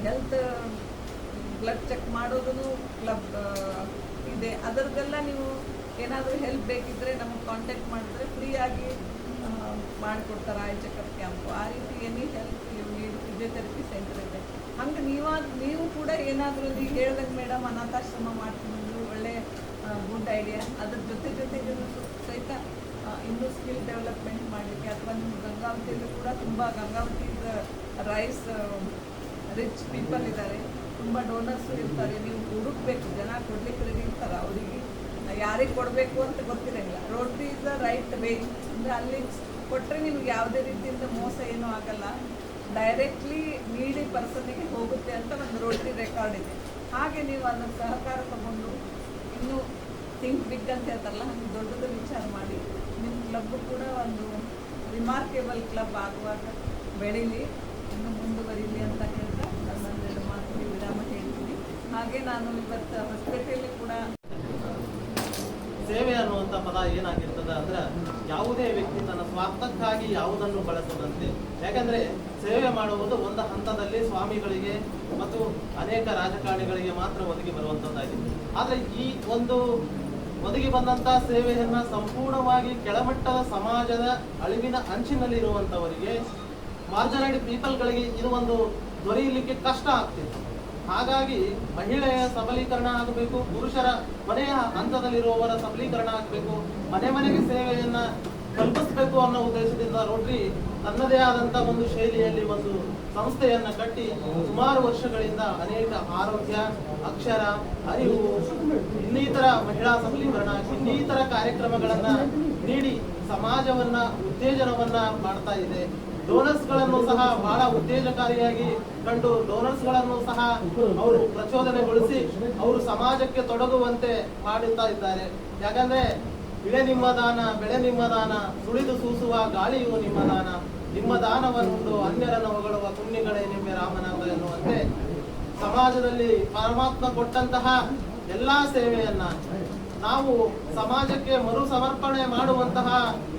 F: ಹೆಲ್ತ್ ಬ್ಲಡ್ ಚೆಕ್ ಮಾಡೋದು ಕ್ಲಬ್ ಇದೆ. ಅದರದ್ದೆಲ್ಲ ನೀವು ಏನಾದರೂ ಹೆಲ್ಪ್ ಬೇಕಿದ್ದರೆ ನಮಗೆ ಕಾಂಟ್ಯಾಕ್ಟ್ ಮಾಡಿದ್ರೆ ಫ್ರೀಯಾಗಿ ಮಾಡಿಕೊಡ್ತಾರೆ. ಐ ಚೆಕಪ್ ಕ್ಯಾಂಪು, ಆ ರೀತಿ any help need physiotherapy centre ಇದೆ. ಹಂಗೆ ನೀವು ಕೂಡ ಏನಾದರೂ ನೀವು ಹೇಳ್ದಂಗೆ ಮೇಡಮ್ ಅನಾಥಾಶ್ರಮ ಮಾಡ್ತೀನಿ, ಒಳ್ಳೆ ಗುಡ್ ಐಡಿಯಾ. ಅದ್ರ ಜೊತೆಗೆ ಸಹಿತ ಇನ್ನೂ ಸ್ಕಿಲ್ ಡೆವಲಪ್ಮೆಂಟ್ ಮಾಡಲಿಕ್ಕೆ, ಅಥವಾ ನಿಮ್ಮ ಗಂಗಾವತಿಯಲ್ಲೂ ಕೂಡ ತುಂಬ ಗಂಗಾವತಿ ರೈಸ್ ರಿಚ್ ಪೀಪಲ್ ಇದ್ದಾರೆ, ತುಂಬ ಡೋನರ್ಸು ಇರ್ತಾರೆ. ನೀವು ಹುಡುಕ್ಬೇಕು, ಜನ ಕೊಡ್ಲಿಕ್ಕೆ ರೆಡಿ ಇರ್ತಾರೆ. ಅವರಿಗೆ ಯಾರಿಗೆ ಕೊಡಬೇಕು ಅಂತ ಗೊತ್ತಿರಂಗಿಲ್ಲ. Rotary is the right way. ಅಂದರೆ ಅಲ್ಲಿ ಕೊಟ್ಟರೆ ನಿಮ್ಗೆ ಯಾವುದೇ ರೀತಿಯಿಂದ ಮೋಸ ಏನೂ ಆಗಲ್ಲ, ಡೈರೆಕ್ಟ್ಲಿ ನೀಡಿ ಪರ್ಸನ್ನಿಗೆ ಹೋಗುತ್ತೆ ಅಂತ ಒಂದು ರೋಟ್ರಿ ರೆಕಾರ್ಡ್ ಇದೆ. ಹಾಗೆ ನೀವು ಅದನ್ನು ಸಹಕಾರ ತಗೊಂಡು ಇನ್ನೂ ಥಿಂಕ್ ಬಿಗ್ ಅಂತ ಹೇಳ್ತಾರಲ್ಲ, ಹಂಗೆ ದೊಡ್ಡದು ವಿಚಾರ ಮಾಡಿ ನಿಮ್ಮ ಕ್ಲಬ್ ಕೂಡ ಒಂದು ರಿಮಾರ್ಕೇಬಲ್ ಕ್ಲಬ್ ಆಗುವಾಗ ಬೆಳೀಲಿ, ಇನ್ನು ಮುಂದುವರಿಲಿ ಅಂತ ಹೇಳ್ತಾ ನನ್ನ 2 ಮಾತು ವಿರಾಮ ಹೇಳ್ತೀನಿ. ಹಾಗೆ ನಾನು ಇವತ್ತು ಹೊಸಪೇಟೆಯಲ್ಲಿ ಕೂಡ
G: ಸೇವೆ ಅನ್ನುವಂಥ ಪದ ಏನಾಗಿರ್ತದೆ ಅಂದ್ರೆ ಯಾವುದೇ ವ್ಯಕ್ತಿ ತನ್ನ ಸ್ವಾರ್ಥಕ್ಕಾಗಿ ಯಾವುದನ್ನು ಬಳಸದಂತೆ. ಯಾಕಂದ್ರೆ ಸೇವೆ ಮಾಡುವುದು ಒಂದು ಹಂತದಲ್ಲಿ ಸ್ವಾಮಿಗಳಿಗೆ ಮತ್ತು ಅನೇಕ ರಾಜಕಾರಣಿಗಳಿಗೆ ಮಾತ್ರ ಒದಗಿ ಬರುವಂತದ್ದಾಗಿದೆ. ಆದ್ರೆ ಈ ಒಂದು ಒದಗಿ ಬಂದಂತ ಸೇವೆಯನ್ನ ಸಂಪೂರ್ಣವಾಗಿ ಕೆಳಮಟ್ಟದ ಸಮಾಜದ ಅಳಿವಿನ ಅಂಚಿನಲ್ಲಿರುವಂತವರಿಗೆ, ಮಾರ್ಜಿನೈಡ್ ಪೀಪಲ್ಗಳಿಗೆ ಇದು ಒಂದು ದೊರೆಯಲಿಕ್ಕೆ ಕಷ್ಟ ಆಗ್ತಿತ್ತು. ಹಾಗಾಗಿ ಮಹಿಳೆಯ ಸಬಲೀಕರಣ ಆಗಬೇಕು, ಪುರುಷರ ಮನೆಯ ಹಂತದಲ್ಲಿರುವವರ ಸಬಲೀಕರಣ ಆಗಬೇಕು, ಮನೆಗೆ ಸೇವೆಯನ್ನ ಕಲ್ಪಿಸಬೇಕು ಅನ್ನೋ ಉದ್ದೇಶದಿಂದ ರೋಟ್ರಿ ತನ್ನದೇ ಆದಂತ ಒಂದು ಶೈಲಿಯಲ್ಲಿ ಒಂದು ಸಂಸ್ಥೆಯನ್ನ ಕಟ್ಟಿ ಸುಮಾರು ವರ್ಷಗಳಿಂದ ಅನೇಕ ಆರೋಗ್ಯ, ಅಕ್ಷರ, ಅರಿವು, ಇನ್ನಿತರ ಮಹಿಳಾ ಸಬಲೀಕರಣ, ಇನ್ನಿತರ ಕಾರ್ಯಕ್ರಮಗಳನ್ನ ನೀಡಿ ಸಮಾಜವನ್ನ ಉತ್ತೇಜನವನ್ನ ಮಾಡ್ತಾ ಇದೆ. ಡೋನರ್ಸ್ ಗಳನ್ನು ಸಹ ಬಹಳ ಉತ್ತೇಜಕಾರಿಯಾಗಿ ಕಂಡು ಡೋನರ್ಸ್ ಗಳನ್ನು ಸಹ ಅವರು ಪ್ರಚೋದನೆಗೊಳಿಸಿ ಅವರು ಸಮಾಜಕ್ಕೆ ತೊಡಗುವಂತೆ ಮಾಡುತ್ತಾ ಇದ್ದಾರೆ. ಯಾಕಂದ್ರೆ ಇಳೆ ನಿಮ್ಮ ದಾನ, ಬೆಳೆ ನಿಮ್ಮ ದಾನ, ಸುಳಿದು ಸೂಸುವ ಗಾಳಿಯು ನಿಮ್ಮ ದಾನ, ನಿಮ್ಮ ದಾನವನ್ನುಂಡು ಅನ್ಯರನ್ನು ಹೊಗಳುವ ಪುಣ್ಯಗಳೇ ನಿಮ್ಮೆ ರಾಮನಾಥ ಎನ್ನುವಂತೆ ಸಮಾಜದಲ್ಲಿ ಪರಮಾತ್ಮ ಕೊಟ್ಟಂತಹ ಎಲ್ಲಾ ಸೇವೆಯನ್ನ ನಾವು ಸಮಾಜಕ್ಕೆ ಮರು ಸಮರ್ಪಣೆ ಮಾಡುವಂತಹ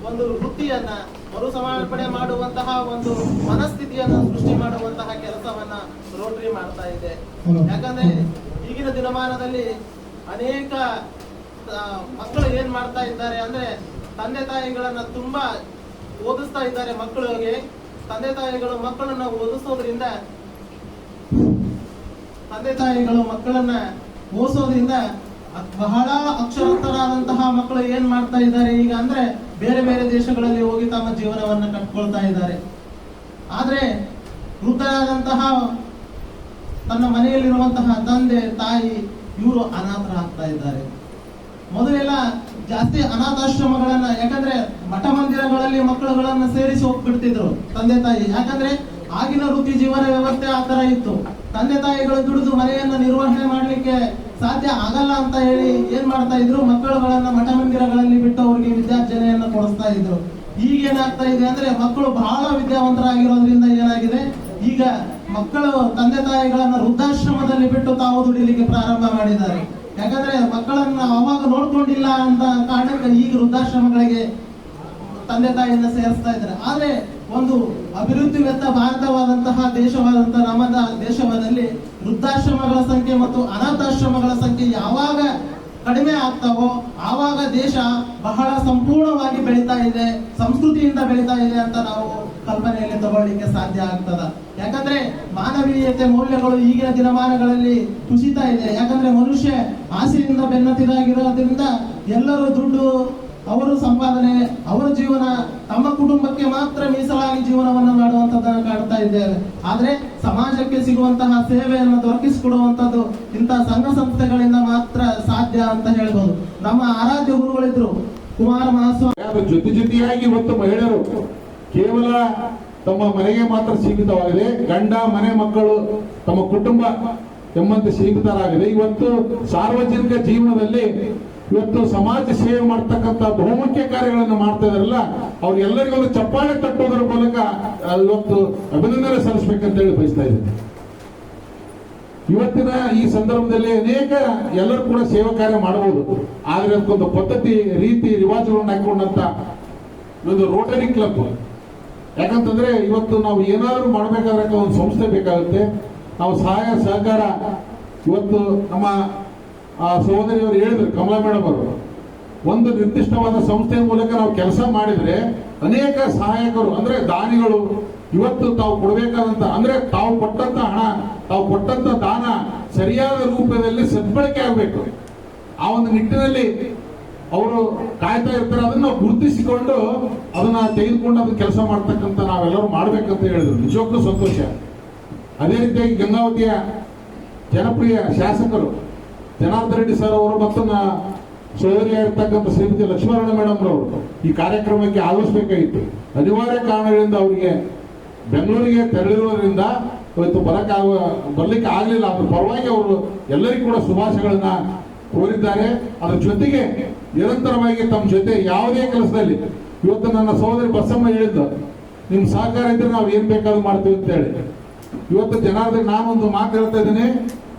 G: ಒಂದು ವೃತ್ತಿಯನ್ನ, ಮರು ಸಮರ್ಪಣೆ ಮಾಡುವಂತಹ ಒಂದು ಮನಸ್ಥಿತಿಯನ್ನ ಸೃಷ್ಟಿ ಮಾಡುವಂತಹ ಕೆಲಸವನ್ನ ರೋಟರಿ ಮಾಡ್ತಾ ಇದೆ. ಯಾಕಂದ್ರೆ ಈಗಿನ ದಿನಮಾನದಲ್ಲಿ ಅನೇಕ ಮಕ್ಕಳು ಏನ್ ಮಾಡ್ತಾ ಇದ್ದಾರೆ ಅಂದ್ರೆ, ತಂದೆ ತಾಯಿಗಳನ್ನ ತುಂಬಾ ಓದಿಸ್ತಾ ಇದ್ದಾರೆ. ಮಕ್ಕಳಿಗೆ ತಂದೆ ತಾಯಿಗಳು ಮಕ್ಕಳನ್ನ ಓದಿಸೋದ್ರಿಂದ ಬಹಳ ಅಕ್ಷರಸ್ಥರಾದಂತಹ ಮಕ್ಕಳು ಏನ್ ಮಾಡ್ತಾ ಇದ್ದಾರೆ ಈಗ ಅಂದ್ರೆ, ಬೇರೆ ಬೇರೆ ದೇಶಗಳಲ್ಲಿ ಹೋಗಿ ತಮ್ಮ ಜೀವನವನ್ನ ಕಟ್ಕೊಳ್ತಾ ಇದ್ದಾರೆ. ಆದ್ರೆ ವೃದ್ಧರಾದಂತಹ ತನ್ನ ಮನೆಯಲ್ಲಿರುವಂತಹ ತಂದೆ ತಾಯಿ ಇವರು ಅನಾಥರಾಗ್ತಾ ಇದ್ದಾರೆ. ಮೊದಲೆಲ್ಲ ಜಾಸ್ತಿ ಅನಾಥಾಶ್ರಮಗಳನ್ನ, ಯಾಕಂದ್ರೆ ಮಠ ಮಂದಿರಗಳಲ್ಲಿ ಮಕ್ಕಳುಗಳನ್ನ ಸೇರಿಸಿ ಹೋಗ್ಬಿಡ್ತಿದ್ರು ತಂದೆ ತಾಯಿ. ಯಾಕಂದ್ರೆ ಆಗಿನ ವೃತ್ತಿ ಜೀವನ ವ್ಯವಸ್ಥೆ ಆ ತರ ಇತ್ತು. ತಂದೆ ತಾಯಿಗಳು ದುಡಿದು ಮನೆಯನ್ನ ನಿರ್ವಹಣೆ ಮಾಡ್ಲಿಕ್ಕೆ ಸಾಧ್ಯ ಆಗಲ್ಲ ಅಂತ ಹೇಳಿ ಏನ್ ಮಾಡ್ತಾ ಇದ್ರು, ಮಕ್ಕಳುಗಳನ್ನ ಮಠ ಮಂದಿರಗಳಲ್ಲಿ ಬಿಟ್ಟು ಅವ್ರಿಗೆ ವಿದ್ಯಾರ್ಜನೆಯನ್ನ ಕೊಡಿಸ್ತಾ ಇದ್ರು. ಈಗ ಏನಾಗ್ತಾ ಇದೆ ಅಂದ್ರೆ, ಮಕ್ಕಳು ಬಹಳ ವಿದ್ಯಾವಂತರಾಗಿರೋದ್ರಿಂದ ಏನಾಗಿದೆ, ಈಗ ಮಕ್ಕಳು ತಂದೆ ತಾಯಿಗಳನ್ನ ವೃದ್ಧಾಶ್ರಮದಲ್ಲಿ ಬಿಟ್ಟು ತಾವು ದುಡಿಲಿಕ್ಕೆ ಪ್ರಾರಂಭ ಮಾಡಿದ್ದಾರೆ. ಯಾಕಂದ್ರೆ ಮಕ್ಕಳನ್ನ ಅವಾಗ ನೋಡ್ಕೊಂಡಿಲ್ಲ ಅಂತ ಕಾರಣಕ್ಕೆ ಈಗ ವೃದ್ಧಾಶ್ರಮಗಳಿಗೆ ತಂದೆ ತಾಯಿಯನ್ನ ಸೇರಿಸ್ತಾ ಇದ್ದಾರೆ. ಆದ್ರೆ ಒಂದು ಅಭಿವೃದ್ಧಿವೆತ್ತ ಭಾರತವಾದಂತಹ ದೇಶವಾದಂತಹ ನಮ್ಮ ದೇಶದಲ್ಲಿ ವೃದ್ಧಾಶ್ರಮಗಳ ಸಂಖ್ಯೆ ಮತ್ತು ಅನಾಥಾಶ್ರಮಗಳ ಸಂಖ್ಯೆ ಯಾವಾಗ ಕಡಿಮೆ ಆಗ್ತಾವೋ ಆವಾಗ ದೇಶ ಬಹಳ ಸಂಪೂರ್ಣವಾಗಿ ಬೆಳೀತಾ ಇದೆ, ಸಂಸ್ಕೃತಿಯಿಂದ ಬೆಳೀತಾ ಇದೆ ಅಂತ ನಾವು ಕಲ್ಪನೆಯಲ್ಲಿ ತಗೊಳ್ಳಿಕ್ಕೆ ಸಾಧ್ಯ ಆಗ್ತದ. ಯಾಕಂದ್ರೆ ಮಾನವೀಯತೆ ಮೌಲ್ಯಗಳು ಈಗಿನ ದಿನಮಾನಗಳಲ್ಲಿ ಕುಸಿತಾ ಇದೆ. ಯಾಕಂದ್ರೆ ಮನುಷ್ಯ ಆಸೆಯಿಂದ ಬೆನ್ನತ್ತಿದಾಗಿರೋದ್ರಿಂದ ಎಲ್ಲರೂ ದುಡ್ಡು, ಅವರು ಸಂಪಾದನೆ, ಅವರ ಜೀವನ, ತಮ್ಮ ಕುಟುಂಬಕ್ಕೆ ಮಾತ್ರ ಮೀಸಲಾಗಿ ಜೀವನವನ್ನು ಮಾಡುವಂತದ್ದನ್ನು ಕಾಣ್ತಾ ಇದ್ದೇವೆ. ಆದ್ರೆ ಸಮಾಜಕ್ಕೆ ಸಿಗುವಂತಹ ಸೇವೆಯನ್ನು ದೊರಕಿಸಿಕೊಡುವಂತದ್ದು ಇಂತಹ ಸಂಘ ಸಂಸ್ಥೆಗಳಿಂದ ಮಾತ್ರ ಸಾಧ್ಯ ಅಂತ ಹೇಳ್ಬೋದು. ನಮ್ಮ ಆರಾಧ್ಯ ಗುರುಗಳಿದ್ರು ಕುಮಾರ ಮಹಾಸ್ವಾಮಿ.
H: ಜೊತೆಯಾಗಿ ಇವತ್ತು ಮಹಿಳೆಯರು ಕೇವಲ ತಮ್ಮ ಮನೆಗೆ ಮಾತ್ರ ಸೀಮಿತವಾಗಿದೆ, ಗಂಡ ಮನೆ ಮಕ್ಕಳು ತಮ್ಮ ಕುಟುಂಬ ಎಂಬಂತೆ ಸೀಮಿತರಾಗಿದೆ. ಇವತ್ತು ಸಾರ್ವಜನಿಕ ಜೀವನದಲ್ಲಿ ಇವತ್ತು ಸಮಾಜ ಸೇವೆ ಮಾಡ್ತಕ್ಕಂಥ ಬಹುಮುಖ್ಯ ಕಾರ್ಯಗಳನ್ನು ಮಾಡ್ತಾ ಇದಾರಲ್ಲ, ಅವ್ರಿಗೆಲ್ಲರಿಗೂ ಒಂದು ಚಪ್ಪಾಳೆ ತಟ್ಟೋದ್ರ ಮೂಲಕ ಇವತ್ತು ಅಭಿನಂದನೆ ಸಲ್ಲಿಸಬೇಕಂತ ಹೇಳಿ ಬಯಸ್ತಾ ಇದ್ದೀನಿ. ಇವತ್ತಿನ ಈ ಸಂದರ್ಭದಲ್ಲಿ ಅನೇಕ ಎಲ್ಲರೂ ಕೂಡ ಸೇವಾ ಕಾರ್ಯ ಮಾಡಬಹುದು, ಆದ್ರೆ ಅದಕ್ಕೊಂದು ಪದ್ಧತಿ, ರೀತಿ ರಿವಾಜುಗಳನ್ನು ಹಾಕೊಂಡಂತ ಒಂದು ರೋಟರಿ ಕ್ಲಬ್. ಯಾಕಂತಂದ್ರೆ ಇವತ್ತು ನಾವು ಏನಾದರೂ ಮಾಡಬೇಕಾದ್ರೆ ಒಂದು ಸಂಸ್ಥೆ ಬೇಕಾಗುತ್ತೆ. ನಾವು ಸಹಾಯ ಸಹಕಾರ, ಇವತ್ತು ನಮ್ಮ ಸಹೋದರಿಯವರು ಹೇಳಿದ್ರು, ಕಮಲಾ ಮೇಡಮ್ ಅವರು, ಒಂದು ನಿರ್ದಿಷ್ಟವಾದ ಸಂಸ್ಥೆಯ ಮೂಲಕ ನಾವು ಕೆಲಸ ಮಾಡಿದ್ರೆ ಅನೇಕ ಸಹಾಯಕರು ಅಂದ್ರೆ ದಾನಿಗಳು ಇವತ್ತು ತಾವು ಕೊಡಬೇಕಾದಂತ ಅಂದ್ರೆ ತಾವು ಕೊಟ್ಟಂತ ಹಣ, ತಾವು ಕೊಟ್ಟಂತ ದಾನ ಸರಿಯಾದ ರೂಪದಲ್ಲಿ ಸದ್ಬಳಕೆ ಆಗಬೇಕು. ಆ ಒಂದು ನಿಟ್ಟಿನಲ್ಲಿ ಅವರು ಕಾಯ್ತಾ ಇರ್ತಾರೆ. ಅದನ್ನ ನಾವು ಗುರುತಿಸಿಕೊಂಡು ಅದನ್ನ ತೆಗೆದುಕೊಂಡು ಅದನ್ನ ಕೆಲಸ ಮಾಡ್ತಕ್ಕಂಥ ನಾವೆಲ್ಲರೂ ಮಾಡ್ಬೇಕಂತ ಹೇಳಿದ್ರು. ನಿಜವಾಗ್ಲೂ ಸಂತೋಷ. ಅದೇ ರೀತಿಯಾಗಿ ಗಂಗಾವತಿಯ ಜನಪ್ರಿಯ ಶಾಸಕರು ಜನಾರ್ದನ್ ರೆಡ್ಡಿ ಸರ್ ಅವರು ಮತ್ತು ಸಹೋದರಿಯಾಗಿರ್ತಕ್ಕಂಥ ಶ್ರೀಮತಿ ಲಕ್ಷ್ಮೀನಾರಾಯಣ ಮೇಡಮ್ ರವರು ಈ ಕಾರ್ಯಕ್ರಮಕ್ಕೆ ಆಗಮಿಸಬೇಕಾಗಿತ್ತು. ಅನಿವಾರ್ಯ ಕಾರಣಗಳಿಂದ ಅವರಿಗೆ ಬೆಂಗಳೂರಿಗೆ ತೆರಳಿರೋದ್ರಿಂದ ಇವತ್ತು ಬರ್ಲಿಕ್ಕೆ ಆಗಲಿಲ್ಲ. ಅದ್ರ ಪರವಾಗಿ ಅವರು ಎಲ್ಲರಿಗೂ ಕೂಡ ಶುಭಾಶಯಗಳನ್ನ ಕೋರಿದ್ದಾರೆ. ಅದ್ರ ಜೊತೆಗೆ ನಿರಂತರವಾಗಿ ತಮ್ಮ ಜೊತೆ ಯಾವುದೇ ಕೆಲಸದಲ್ಲಿ, ಇವತ್ತು ನನ್ನ ಸಹೋದರಿ ಬಸಮ್ಮ ಹೇಳಿದ್ದು, ನಿಮ್ ಸಹಕಾರ ಇದ್ರೆ ನಾವು ಏನ್ ಬೇಕಾದ್ರೂ ಮಾಡ್ತೀವಿ ಅಂತ ಹೇಳಿ. ಇವತ್ತು ಜನಾರ್ದನ್, ನಾನೊಂದು ಮಾತು ಹೇಳ್ತಾ ಇದ್ದೀನಿ,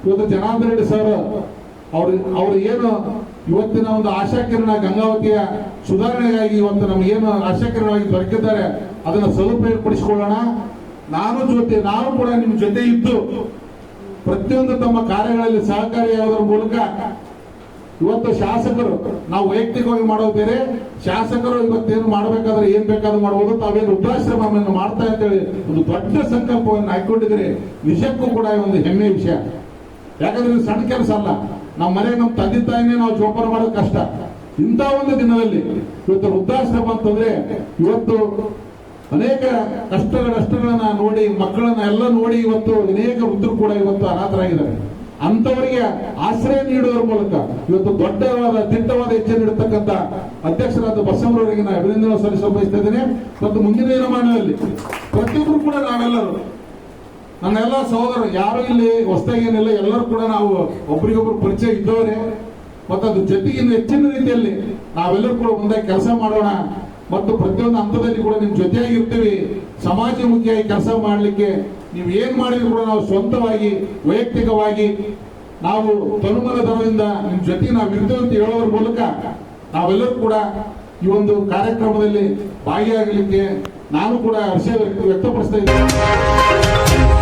H: ಇವತ್ತು ಜನಾರ್ದನ್ ರೆಡ್ಡಿ ಸರ್ ಅವ್ರು ಏನು ಇವತ್ತಿನ ಒಂದು ಆಶಾಕಿರಣ ಗಂಗಾವತಿಯ ಸುಧಾರಣೆಗಾಗಿ ಇವತ್ತು ನಮಗೇನು ಆಶಾಕಿರಣವಾಗಿ ದೊರಕಿದ್ದಾರೆ ಅದನ್ನ ಸದುಪಯೋಗಪಡಿಸಿಕೊಳ್ಳೋಣ. ನಾನು ಕೂಡ ನಿಮ್ ಜೊತೆ ಇದ್ದು ಪ್ರತಿಯೊಂದು ತಮ್ಮ ಕಾರ್ಯಗಳಲ್ಲಿ ಸಹಕಾರಿಯಾಗೋದ್ರ ಮೂಲಕ ಇವತ್ತು ಶಾಸಕರು, ನಾವು ವೈಯಕ್ತಿಕವಾಗಿ ಮಾಡೋದು ಬೇರೆ, ಶಾಸಕರು ಇವತ್ತೇನು ಮಾಡಬೇಕಾದ್ರೆ ಏನ್ ಬೇಕಾದ್ರೂ ಮಾಡಬಹುದು. ತಾವೇನು ವೃದ್ಧಾಶ್ರಮವನ್ನು ಮಾಡ್ತಾ ಅಂತೇಳಿ ಒಂದು ದೊಡ್ಡ ಸಂಕಲ್ಪವನ್ನು ಹಾಕೊಂಡಿದ್ರೆ ನಿಜಕ್ಕೂ ಕೂಡ ಒಂದು ಹೆಮ್ಮೆಯ ವಿಷಯ. ಯಾಕಂದ್ರೆ ಇದು ಸಣ್ಣ ಕೆಲಸ ಅಲ್ಲ. ನಮ್ಮ ಮನೆಗೆ ನಮ್ಮ ತಂದೆ ತಾಯಿನೇ ನಾವು ಜೋಪಾನ ಮಾಡೋದು ಕಷ್ಟ. ಇಂಥ ಒಂದು ದಿನದಲ್ಲಿ ಇವತ್ತು ವೃದ್ಧಾಶ್ರಮ ಅಂತಂದ್ರೆ ಇವತ್ತು ಅನೇಕ ಕಷ್ಟಗಳನ್ನ ನೋಡಿ, ಮಕ್ಕಳನ್ನ ಎಲ್ಲ ನೋಡಿ ಇವತ್ತು ಅನೇಕ ವೃದ್ಧರು ಕೂಡ ಇವತ್ತು ಅನಾಥರಾಗಿದ್ದಾರೆ. ಅಂತವರಿಗೆ ಆಶ್ರಯ ನೀಡುವುದರ ಮೂಲಕ ಇವತ್ತು ದೊಡ್ಡವಾದ ದಿಟ್ಟವಾದ ಹೆಜ್ಜೆ ನೀಡತಕ್ಕಂಥ ಅಧ್ಯಕ್ಷರಾದ ಬಸವರವರಿಗೆ ನಾನು ಅಭಿನಂದನೆ ಸಲ್ಲಿಸ ಬಯಸ್ತಾ ಇದ್ದೇನೆ. ಮತ್ತು ಮುಂದಿನ ದಿನಮಾನದಲ್ಲಿ ಪ್ರತಿಯೊಬ್ಬರು ಕೂಡ ನಾವೆಲ್ಲರೂ, ನನ್ನೆಲ್ಲ ಸಹೋದರರು ಯಾರು ಇಲ್ಲಿ ಹೊಸದಾಗೇನಿಲ್ಲ, ಎಲ್ಲರೂ ಕೂಡ ನಾವು ಒಬ್ಬರಿಗೊಬ್ರು ಪರಿಚಯ ಇದ್ದವರೇ. ಮತ್ತು ಅದ್ರ ಜೊತೆಗೆ ಇನ್ನು ಹೆಚ್ಚಿನ ರೀತಿಯಲ್ಲಿ ನಾವೆಲ್ಲರೂ ಕೂಡ ಒಂದಾಗಿ ಕೆಲಸ ಮಾಡೋಣ. ಮತ್ತು ಪ್ರತಿಯೊಂದು ಹಂತದಲ್ಲಿ ಕೂಡ ನಿಮ್ ಜೊತೆಯಾಗಿರ್ತೀವಿ. ಸಮಾಜಮುಖಿಯಾಗಿ ಕೆಲಸ ಮಾಡಲಿಕ್ಕೆ ನೀವು ಏನ್ ಮಾಡಿದ್ರು ಕೂಡ ನಾವು ಸ್ವಂತವಾಗಿ ವೈಯಕ್ತಿಕವಾಗಿ ನಾವು ತನುಮನದಿಂದ ನಿಮ್ಮ ಜೊತೆಗೆ ನಾವು ಇರ್ತೇವೆ ಅಂತ ಹೇಳೋದ್ರ ಮೂಲಕ ನಾವೆಲ್ಲರೂ ಕೂಡ ಈ ಒಂದು ಕಾರ್ಯಕ್ರಮದಲ್ಲಿ ಭಾಗಿಯಾಗಲಿಕ್ಕೆ ನಾನು ಕೂಡ ಹರ್ಷ ವ್ಯಕ್ತಪಡಿಸ್ತಾ ಇದ್ದೇನೆ.